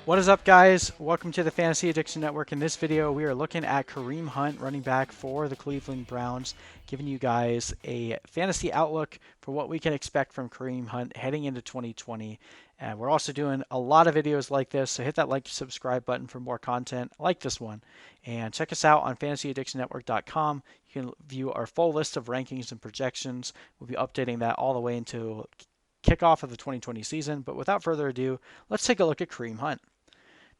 What is up, guys? Welcome to the Fantasy Addiction Network. In this video, we are looking at Kareem Hunt, running back for the Cleveland Browns, giving you guys a fantasy outlook for what we can expect from Kareem Hunt heading into 2020. And we're also doing a lot of videos like this, so hit that like, subscribe button for more content like this one. And check us out on fantasyaddictionnetwork.com. You can view our full list of rankings and projections. We'll be updating that all the way into kickoff of the 2020 season. But without further ado, let's take a look at Kareem Hunt.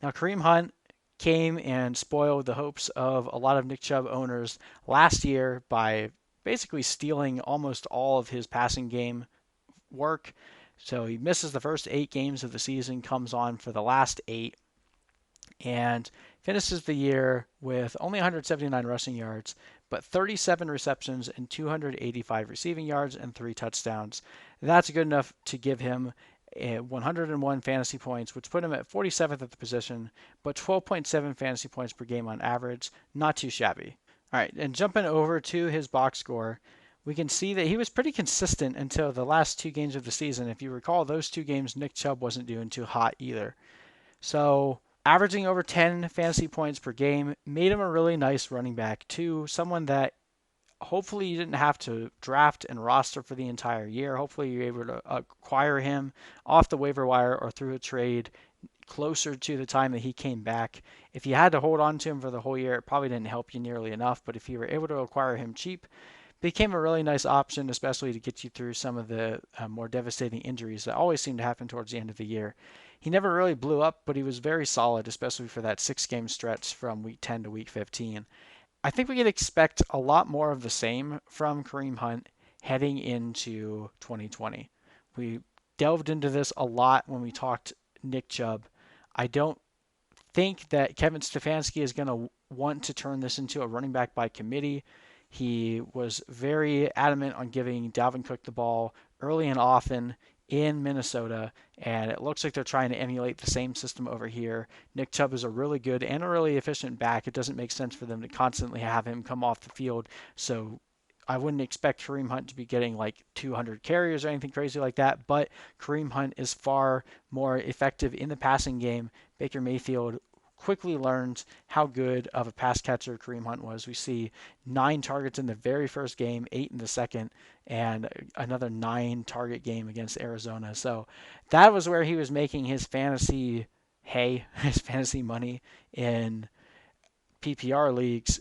Now, Kareem Hunt came and spoiled the hopes of a lot of Nick Chubb owners last year by basically stealing almost all of his passing game work. So he misses the first 8 games of the season, comes on for the last 8, and finishes the year with only 179 rushing yards, but 37 receptions and 285 receiving yards and 3 touchdowns. That's good enough to give him 101 fantasy points, which put him at 47th at the position, but 12.7 fantasy points per game on average. Not too shabby. All right, and jumping over to his box score, we can see that he was pretty consistent until the last 2 games of the season. If you recall, those 2 games, Nick Chubb wasn't doing too hot either. So averaging over 10 fantasy points per game made him a really nice running back too, someone that hopefully you didn't have to draft and roster for the entire year. Hopefully you're able to acquire him off the waiver wire or through a trade closer to the time that he came back. If you had to hold on to him for the whole year, it probably didn't help you nearly enough, but if you were able to acquire him cheap, became a really nice option, especially to get you through some of the more devastating injuries that always seem to happen towards the end of the year. He never really blew up, but he was very solid, especially for that 6 game stretch from week 10 to week 15. I think we can expect a lot more of the same from Kareem Hunt heading into 2020. We delved into this a lot when we talked Nick Chubb. I don't think that Kevin Stefanski is going to want to turn this into a running back by committee. He was very adamant on giving Dalvin Cook the ball early and often in Minnesota, and it looks like they're trying to emulate the same system over here. Nick Chubb is a really good and a really efficient back. It doesn't make sense for them to constantly have him come off the field, so I wouldn't expect Kareem Hunt to be getting like 200 carries or anything crazy like that, but Kareem Hunt is far more effective in the passing game. Baker Mayfield quickly learned how good of a pass catcher Kareem Hunt was. We see 9 targets in the very first game, 8 in the second, and another 9 target game against Arizona. So that was where he was making his fantasy his fantasy money in PPR leagues,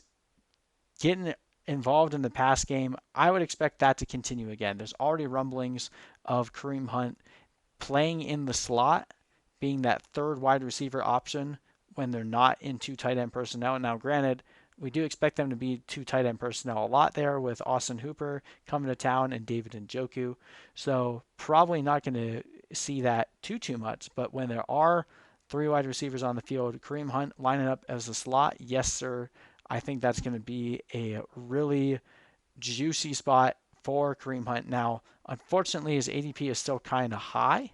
getting involved in the pass game. I would expect that to continue again. There's already rumblings of Kareem Hunt playing in the slot, being that third wide receiver option when they're not in 2 tight end personnel. Now, granted, we do expect them to be 2 tight end personnel a lot there with Austin Hooper coming to town and David Njoku. So probably not going to see that too much. But when there are 3 wide receivers on the field, Kareem Hunt lining up as a slot, yes, sir. I think that's going to be a really juicy spot for Kareem Hunt. Now, unfortunately, his ADP is still kind of high,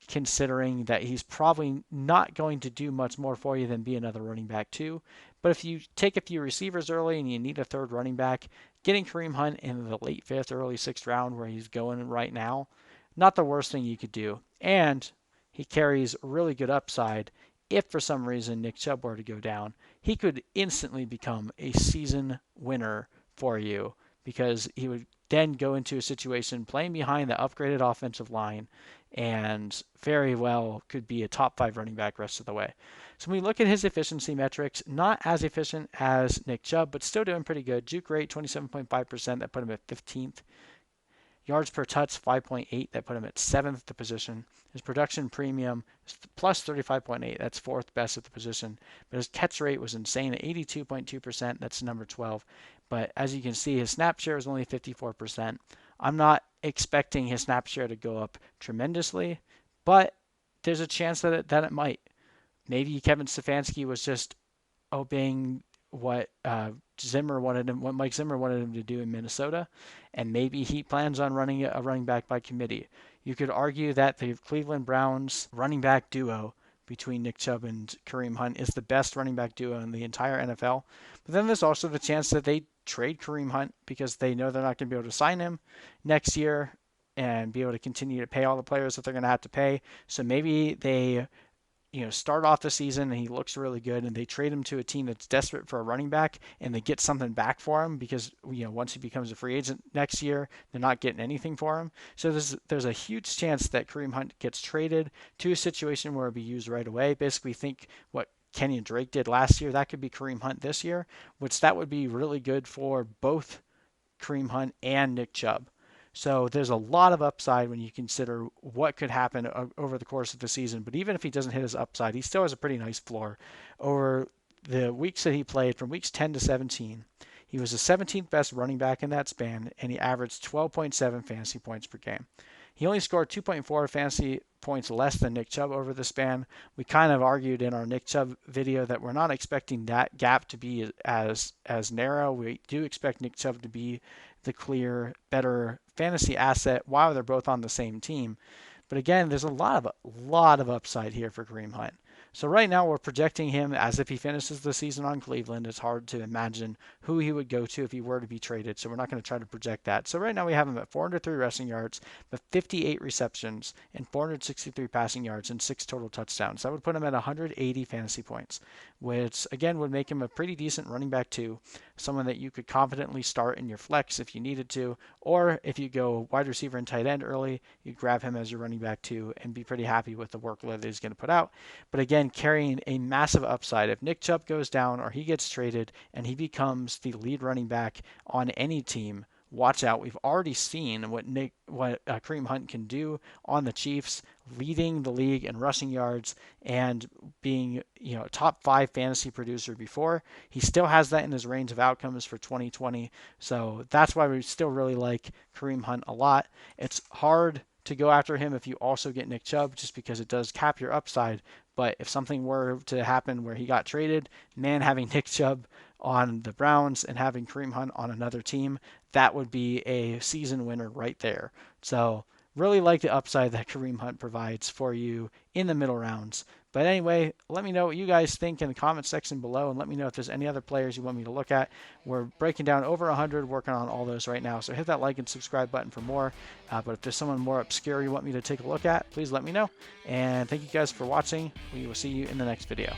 considering that he's probably not going to do much more for you than be another running back too. But if you take a few receivers early and you need a third running back, getting Kareem Hunt in the late 5th, early 6th round where he's going right now, not the worst thing you could do. And he carries really good upside. If for some reason Nick Chubb were to go down, he could instantly become a season winner for you because he would then go into a situation playing behind the upgraded offensive line and very well could be a top 5 running back rest of the way. So when we look at his efficiency metrics, not as efficient as Nick Chubb, but still doing pretty good. Juke rate 27.5%, that put him at 15th. Yards per touch 5.8, that put him at 7th at the position. His production premium is plus 35.8, that's 4th best at the position. But his catch rate was insane at 82.2%, that's number 12. But as you can see, his snap share is only 54%. I'm not expecting his snap share to go up tremendously, but there's a chance that it might. Maybe Kevin Stefanski was just obeying what what Mike Zimmer wanted him to do in Minnesota, and maybe he plans on running a running back by committee. You could argue that the Cleveland Browns running back duo between Nick Chubb and Kareem Hunt is the best running back duo in the entire NFL. But then there's also the chance that they trade Kareem Hunt because they know they're not going to be able to sign him next year and be able to continue to pay all the players that they're going to have to pay. So maybe they start off the season and he looks really good, and they trade him to a team that's desperate for a running back, and they get something back for him because once he becomes a free agent next year, they're not getting anything for him. So there's a huge chance that Kareem Hunt gets traded to a situation where it'll be used right away. Basically, think what Kenyon Drake did last year. That could be Kareem Hunt this year, which that would be really good for both Kareem Hunt and Nick Chubb. So there's a lot of upside when you consider what could happen over the course of the season. But even if he doesn't hit his upside, he still has a pretty nice floor. Over the weeks that he played, from weeks 10 to 17, he was the 17th best running back in that span, and he averaged 12.7 fantasy points per game. He only scored 2.4 fantasy points less than Nick Chubb over the span. We kind of argued in our Nick Chubb video that we're not expecting that gap to be as narrow. We do expect Nick Chubb to be the clear better fantasy asset while they're both on the same team. But again, there's a lot of upside here for Kareem Hunt. So right now we're projecting him as if he finishes the season on Cleveland. It's hard to imagine who he would go to if he were to be traded, so we're not going to try to project that. So right now we have him at 403 rushing yards, but 58 receptions and 463 passing yards and 6 total touchdowns. That would put him at 180 fantasy points, which again would make him a pretty decent running back too, someone that you could confidently start in your flex if you needed to, or if you go wide receiver and tight end early, you grab him as your running back too and be pretty happy with the workload that he's going to put out. But again, carrying a massive upside. If Nick Chubb goes down or he gets traded and he becomes the lead running back on any team, watch out. We've already seen what Kareem Hunt can do on the Chiefs, leading the league in rushing yards and being a top 5 fantasy producer before. He still has that in his range of outcomes for 2020. So that's why we still really like Kareem Hunt a lot. It's hard to go after him if you also get Nick Chubb, just because it does cap your upside. But if something were to happen where he got traded, man, having Nick Chubb on the Browns and having Kareem Hunt on another team, that would be a season winner right there. So really like the upside that Kareem Hunt provides for you in the middle rounds. But anyway, let me know what you guys think in the comment section below, and let me know if there's any other players you want me to look at. We're breaking down over 100, working on all those right now. So hit that like and subscribe button for more. But if there's someone more obscure you want me to take a look at, please let me know. And thank you guys for watching. We will see you in the next video.